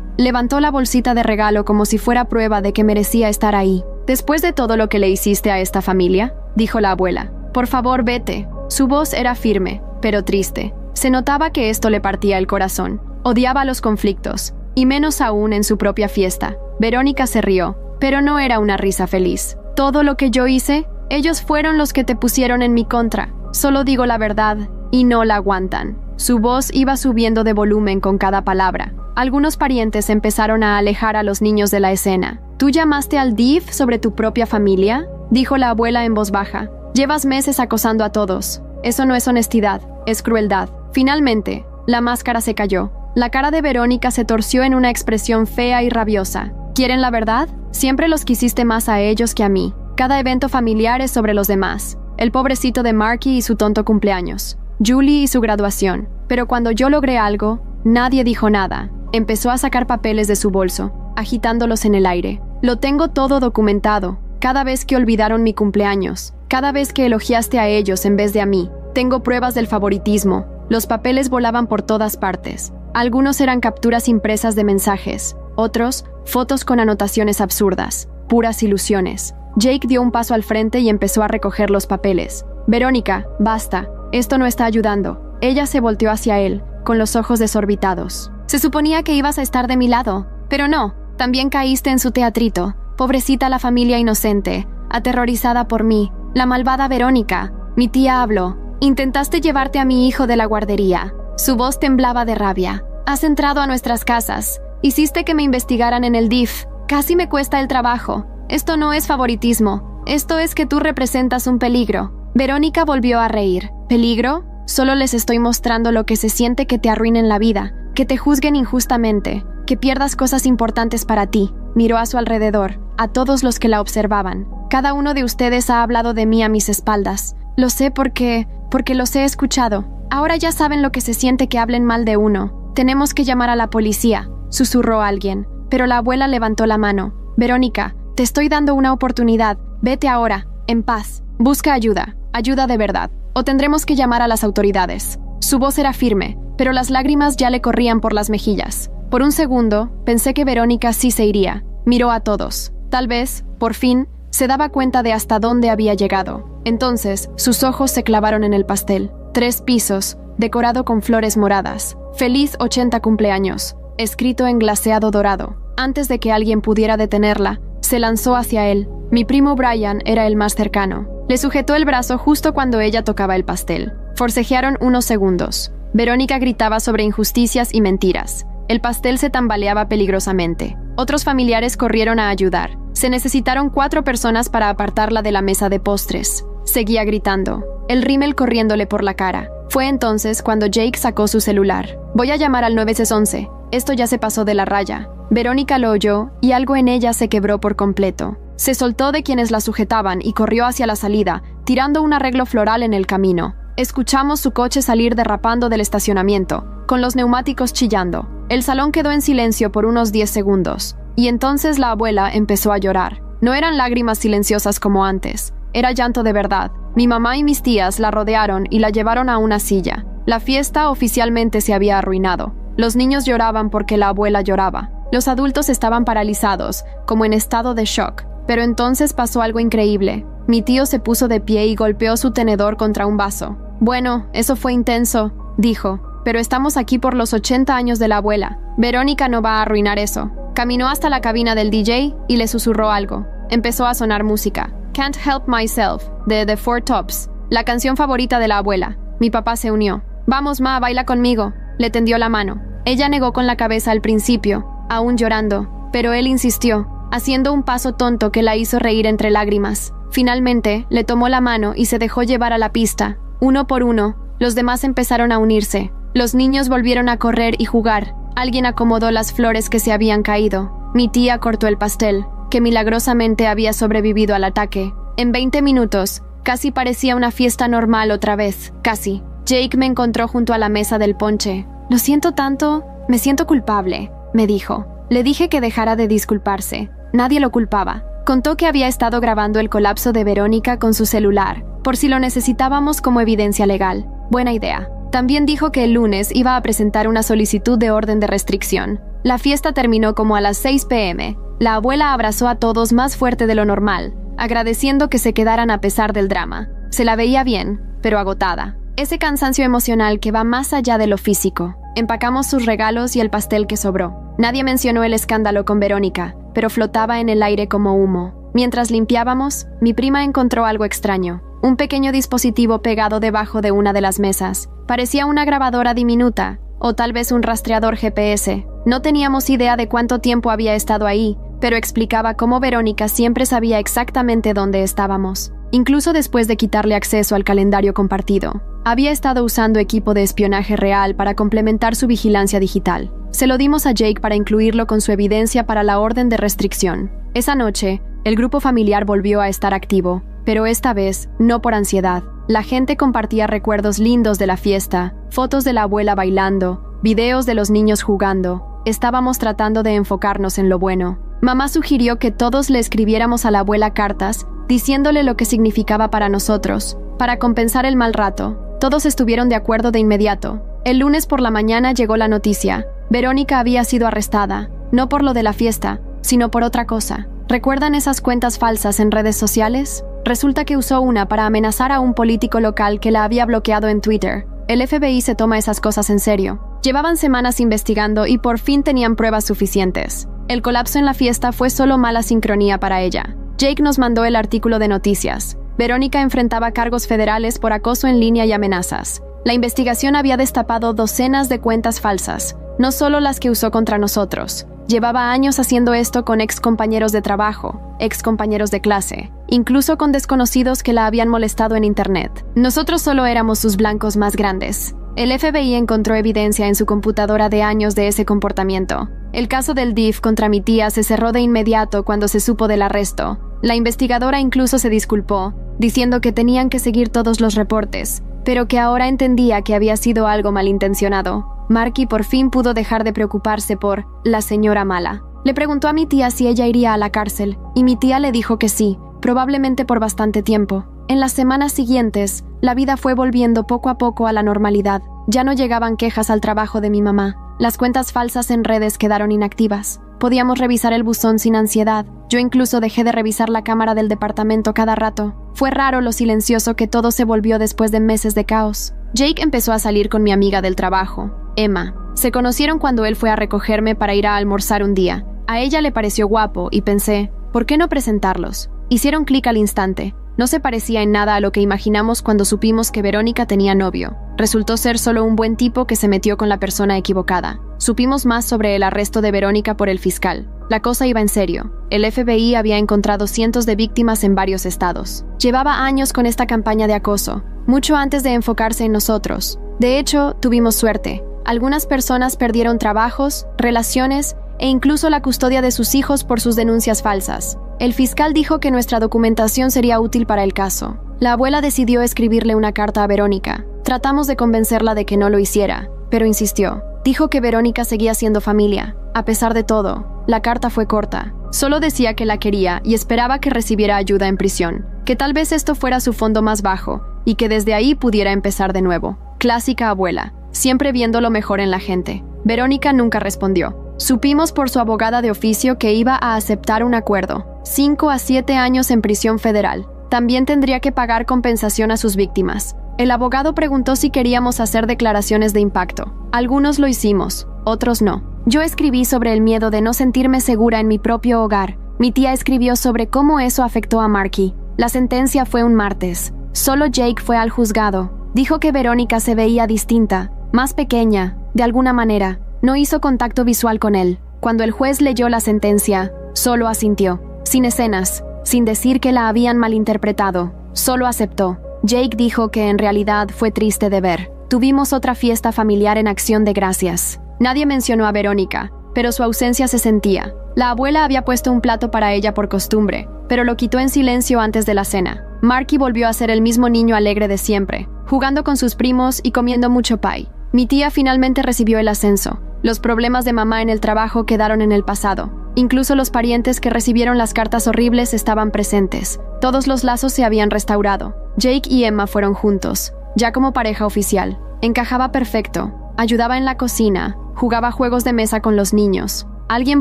Levantó la bolsita de regalo como si fuera prueba de que merecía estar ahí. «Después de todo lo que le hiciste a esta familia», dijo la abuela, «por favor, vete». Su voz era firme, pero triste. Se notaba que esto le partía el corazón. Odiaba los conflictos, y menos aún en su propia fiesta. Verónica se rió, pero no era una risa feliz. «Todo lo que yo hice, ellos fueron los que te pusieron en mi contra. Solo digo la verdad, y no la aguantan». Su voz iba subiendo de volumen con cada palabra. Algunos parientes empezaron a alejar a los niños de la escena. «¿Tú llamaste al DIF sobre tu propia familia?», dijo la abuela en voz baja. «Llevas meses acosando a todos. Eso no es honestidad, es crueldad». Finalmente, la máscara se cayó. La cara de Verónica se torció en una expresión fea y rabiosa. «¿Quieren la verdad? Siempre los quisiste más a ellos que a mí. Cada evento familiar es sobre los demás. El pobrecito de Marky y su tonto cumpleaños. Julie y su graduación. Pero cuando yo logré algo, nadie dijo nada». Empezó a sacar papeles de su bolso, agitándolos en el aire. «Lo tengo todo documentado. Cada vez que olvidaron mi cumpleaños. Cada vez que elogiaste a ellos en vez de a mí. Tengo pruebas del favoritismo». Los papeles volaban por todas partes. Algunos eran capturas impresas de mensajes. Otros, fotos con anotaciones absurdas. Puras ilusiones. Jake dio un paso al frente y empezó a recoger los papeles. «Verónica, basta. Esto no está ayudando». Ella se volteó hacia él, con los ojos desorbitados. Se suponía que ibas a estar de mi lado, pero no, también caíste en su teatrito. Pobrecita la familia inocente, aterrorizada por mí, la malvada Verónica. Mi tía habló. Intentaste llevarte a mi hijo de la guardería. Su voz temblaba de rabia. Has entrado a nuestras casas. Hiciste que me investigaran en el DIF. Casi me cuesta el trabajo. Esto no es favoritismo. Esto es que tú representas un peligro. Verónica volvió a reír. ¿Peligro? Solo les estoy mostrando lo que se siente que te arruinen la vida, que te juzguen injustamente, que pierdas cosas importantes para ti. Miró a su alrededor, a todos los que la observaban. Cada uno de ustedes ha hablado de mí a mis espaldas. Lo sé porque los he escuchado. Ahora ya saben lo que se siente que hablen mal de uno. Tenemos que llamar a la policía, susurró alguien. Pero la abuela levantó la mano. Verónica, te estoy dando una oportunidad. Vete ahora, en paz. Busca ayuda, ayuda de verdad. O tendremos que llamar a las autoridades. Su voz era firme, pero las lágrimas ya le corrían por las mejillas. Por un segundo, pensé que Verónica sí se iría. Miró a todos. Tal vez, por fin, se daba cuenta de hasta dónde había llegado. Entonces, sus ojos se clavaron en el pastel. 3 pisos, decorado con flores moradas. Feliz 80 cumpleaños, escrito en glaseado dorado. Antes de que alguien pudiera detenerla, se lanzó hacia él. Mi primo Brian era el más cercano. Le sujetó el brazo justo cuando ella tocaba el pastel. Forcejearon unos segundos. Verónica gritaba sobre injusticias y mentiras. El pastel se tambaleaba peligrosamente. Otros familiares corrieron a ayudar. Se necesitaron 4 personas para apartarla de la mesa de postres. Seguía gritando, el rímel corriéndole por la cara. Fue entonces cuando Jake sacó su celular. Voy a llamar al 911. Esto ya se pasó de la raya. Verónica lo oyó y algo en ella se quebró por completo. Se soltó de quienes la sujetaban y corrió hacia la salida, tirando un arreglo floral en el camino. Escuchamos su coche salir derrapando del estacionamiento, con los neumáticos chillando. El salón quedó en silencio por unos 10 segundos. Y entonces la abuela empezó a llorar. No eran lágrimas silenciosas como antes. Era llanto de verdad. Mi mamá y mis tías la rodearon y la llevaron a una silla. La fiesta oficialmente se había arruinado. Los niños lloraban porque la abuela lloraba. Los adultos estaban paralizados, como en estado de shock. Pero entonces pasó algo increíble. Mi tío se puso de pie y golpeó su tenedor contra un vaso. Bueno, eso fue intenso, dijo. Pero estamos aquí por los 80 años de la abuela. Verónica no va a arruinar eso. Caminó hasta la cabina del DJ y le susurró algo. Empezó a sonar música. Can't Help Myself, de The Four Tops, la canción favorita de la abuela. Mi papá se unió. Vamos, ma, baila conmigo. Le tendió la mano. Ella negó con la cabeza al principio, aún llorando, pero él insistió, haciendo un paso tonto que la hizo reír entre lágrimas. Finalmente, le tomó la mano y se dejó llevar a la pista. Uno por uno, los demás empezaron a unirse. Los niños volvieron a correr y jugar. Alguien acomodó las flores que se habían caído. Mi tía cortó el pastel, que milagrosamente había sobrevivido al ataque. En 20 minutos, casi parecía una fiesta normal otra vez, casi. Jake me encontró junto a la mesa del ponche. Lo siento tanto, me siento culpable, me dijo. Le dije que dejara de disculparse. Nadie lo culpaba. Contó que había estado grabando el colapso de Verónica con su celular, por si lo necesitábamos como evidencia legal. Buena idea. También dijo que el lunes iba a presentar una solicitud de orden de restricción. La fiesta terminó como a las 6 p.m. La abuela abrazó a todos más fuerte de lo normal, agradeciendo que se quedaran a pesar del drama. Se la veía bien, pero agotada. Ese cansancio emocional que va más allá de lo físico. Empacamos sus regalos y el pastel que sobró. Nadie mencionó el escándalo con Verónica, pero flotaba en el aire como humo. Mientras limpiábamos, mi prima encontró algo extraño. Un pequeño dispositivo pegado debajo de una de las mesas. Parecía una grabadora diminuta, o tal vez un rastreador GPS. No teníamos idea de cuánto tiempo había estado ahí, pero explicaba cómo Verónica siempre sabía exactamente dónde estábamos. Incluso después de quitarle acceso al calendario compartido. Había estado usando equipo de espionaje real para complementar su vigilancia digital. Se lo dimos a Jake para incluirlo con su evidencia para la orden de restricción. Esa noche, el grupo familiar volvió a estar activo, pero esta vez no por ansiedad. La gente compartía recuerdos lindos de la fiesta, fotos de la abuela bailando, videos de los niños jugando. Estábamos tratando de enfocarnos en lo bueno. Mamá sugirió que todos le escribiéramos a la abuela cartas, diciéndole lo que significaba para nosotros, para compensar el mal rato. Todos estuvieron de acuerdo de inmediato. El lunes por la mañana llegó la noticia. Verónica había sido arrestada, no por lo de la fiesta, sino por otra cosa. ¿Recuerdan esas cuentas falsas en redes sociales? Resulta que usó una para amenazar a un político local que la había bloqueado en Twitter. El FBI se toma esas cosas en serio. Llevaban semanas investigando y por fin tenían pruebas suficientes. El colapso en la fiesta fue solo mala sincronía para ella. Jake nos mandó el artículo de noticias. Verónica enfrentaba cargos federales por acoso en línea y amenazas. La investigación había destapado docenas de cuentas falsas, no solo las que usó contra nosotros. Llevaba años haciendo esto con ex compañeros de trabajo, ex compañeros de clase, incluso con desconocidos que la habían molestado en internet. Nosotros solo éramos sus blancos más grandes. El FBI encontró evidencia en su computadora de años de ese comportamiento. El caso del DIF contra mi tía se cerró de inmediato cuando se supo del arresto. La investigadora incluso se disculpó, diciendo que tenían que seguir todos los reportes, pero que ahora entendía que había sido algo malintencionado. Marky por fin pudo dejar de preocuparse por la señora mala. Le preguntó a mi tía si ella iría a la cárcel, y mi tía le dijo que sí, probablemente por bastante tiempo. En las semanas siguientes, la vida fue volviendo poco a poco a la normalidad. Ya no llegaban quejas al trabajo de mi mamá. Las cuentas falsas en redes quedaron inactivas. Podíamos revisar el buzón sin ansiedad. Yo incluso dejé de revisar la cámara del departamento cada rato. Fue raro lo silencioso que todo se volvió después de meses de caos. Jake empezó a salir con mi amiga del trabajo, Emma. Se conocieron cuando él fue a recogerme para ir a almorzar un día. A ella le pareció guapo y pensé, ¿por qué no presentarlos? Hicieron clic al instante. No se parecía en nada a lo que imaginamos cuando supimos que Verónica tenía novio. Resultó ser solo un buen tipo que se metió con la persona equivocada. Supimos más sobre el arresto de Verónica por el fiscal. La cosa iba en serio. El FBI había encontrado cientos de víctimas en varios estados. Llevaba años con esta campaña de acoso, mucho antes de enfocarse en nosotros. De hecho, tuvimos suerte. Algunas personas perdieron trabajos, relaciones e incluso la custodia de sus hijos por sus denuncias falsas. El fiscal dijo que nuestra documentación sería útil para el caso. La abuela decidió escribirle una carta a Verónica. Tratamos de convencerla de que no lo hiciera, pero insistió. Dijo que Verónica seguía siendo familia. A pesar de todo, la carta fue corta. Solo decía que la quería y esperaba que recibiera ayuda en prisión, que tal vez esto fuera su fondo más bajo y que desde ahí pudiera empezar de nuevo. Clásica abuela, siempre viendo lo mejor en la gente. Verónica nunca respondió. Supimos por su abogada de oficio que iba a aceptar un acuerdo. 5 a 7 años en prisión federal. También tendría que pagar compensación a sus víctimas. El abogado preguntó si queríamos hacer declaraciones de impacto. Algunos lo hicimos, otros no. Yo escribí sobre el miedo de no sentirme segura en mi propio hogar. Mi tía escribió sobre cómo eso afectó a Marky. La sentencia fue un martes. Solo Jake fue al juzgado. Dijo que Verónica se veía distinta, más pequeña, de alguna manera. No hizo contacto visual con él. Cuando el juez leyó la sentencia, solo asintió. Sin escenas, sin decir que la habían malinterpretado. Solo aceptó. Jake dijo que en realidad fue triste de ver. Tuvimos otra fiesta familiar en Acción de Gracias. Nadie mencionó a Verónica, pero su ausencia se sentía. La abuela había puesto un plato para ella por costumbre, pero lo quitó en silencio antes de la cena. Marky volvió a ser el mismo niño alegre de siempre, jugando con sus primos y comiendo mucho pie. Mi tía finalmente recibió el ascenso. Los problemas de mamá en el trabajo quedaron en el pasado. Incluso los parientes que recibieron las cartas horribles estaban presentes. Todos los lazos se habían restaurado. Jake y Emma fueron juntos, ya como pareja oficial. Encajaba perfecto. Ayudaba en la cocina, jugaba juegos de mesa con los niños. Alguien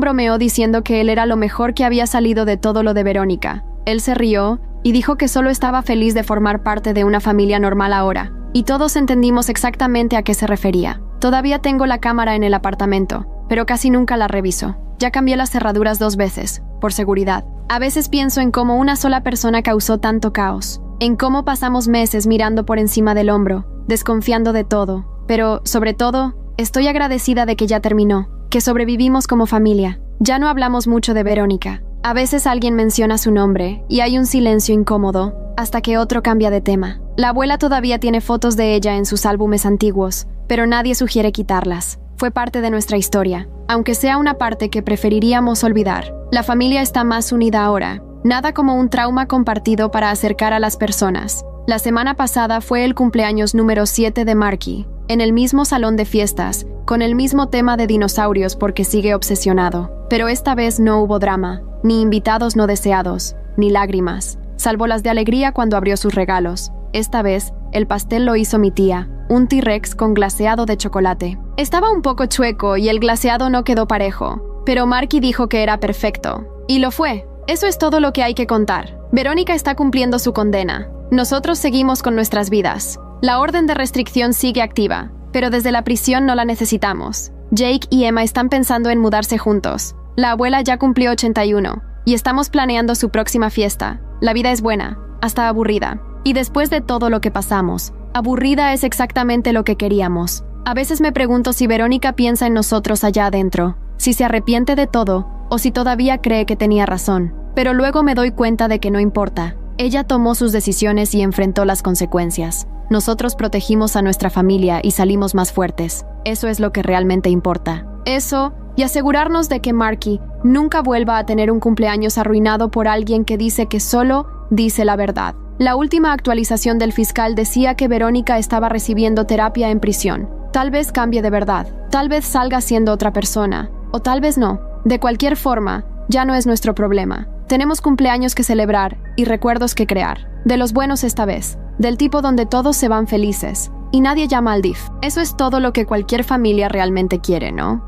bromeó diciendo que él era lo mejor que había salido de todo lo de Verónica. Él se rió y dijo que solo estaba feliz de formar parte de una familia normal ahora. Y todos entendimos exactamente a qué se refería. Todavía tengo la cámara en el apartamento, pero casi nunca la reviso. Ya cambié las cerraduras 2 veces, por seguridad. A veces pienso en cómo una sola persona causó tanto caos, en cómo pasamos meses mirando por encima del hombro, desconfiando de todo. Pero, sobre todo, estoy agradecida de que ya terminó, que sobrevivimos como familia. Ya no hablamos mucho de Verónica. A veces alguien menciona su nombre y hay un silencio incómodo, hasta que otro cambia de tema. La abuela todavía tiene fotos de ella en sus álbumes antiguos, pero nadie sugiere quitarlas. Fue parte de nuestra historia, aunque sea una parte que preferiríamos olvidar. La familia está más unida ahora. Nada como un trauma compartido para acercar a las personas. La semana pasada fue el cumpleaños número 7 de Marky, en el mismo salón de fiestas, con el mismo tema de dinosaurios porque sigue obsesionado. Pero esta vez no hubo drama, ni invitados no deseados, ni lágrimas, salvo las de alegría cuando abrió sus regalos. Esta vez, el pastel lo hizo mi tía, un T-Rex con glaseado de chocolate. Estaba un poco chueco y el glaseado no quedó parejo, pero Marky dijo que era perfecto. Y lo fue. Eso es todo lo que hay que contar. Verónica está cumpliendo su condena. Nosotros seguimos con nuestras vidas. La orden de restricción sigue activa, pero desde la prisión no la necesitamos. Jake y Emma están pensando en mudarse juntos. La abuela ya cumplió 81 y estamos planeando su próxima fiesta. La vida es buena, hasta aburrida. Y después de todo lo que pasamos, aburrida es exactamente lo que queríamos. A veces me pregunto si Verónica piensa en nosotros allá adentro, si se arrepiente de todo o si todavía cree que tenía razón. Pero luego me doy cuenta de que no importa. Ella tomó sus decisiones y enfrentó las consecuencias. Nosotros protegimos a nuestra familia y salimos más fuertes. Eso es lo que realmente importa. Eso, y asegurarnos de que Marky nunca vuelva a tener un cumpleaños arruinado por alguien que dice que solo dice la verdad. La última actualización del fiscal decía que Verónica estaba recibiendo terapia en prisión. Tal vez cambie de verdad, tal vez salga siendo otra persona, o tal vez no. De cualquier forma, ya no es nuestro problema. Tenemos cumpleaños que celebrar y recuerdos que crear. De los buenos esta vez, del tipo donde todos se van felices y nadie llama al DIF. Eso es todo lo que cualquier familia realmente quiere, ¿no?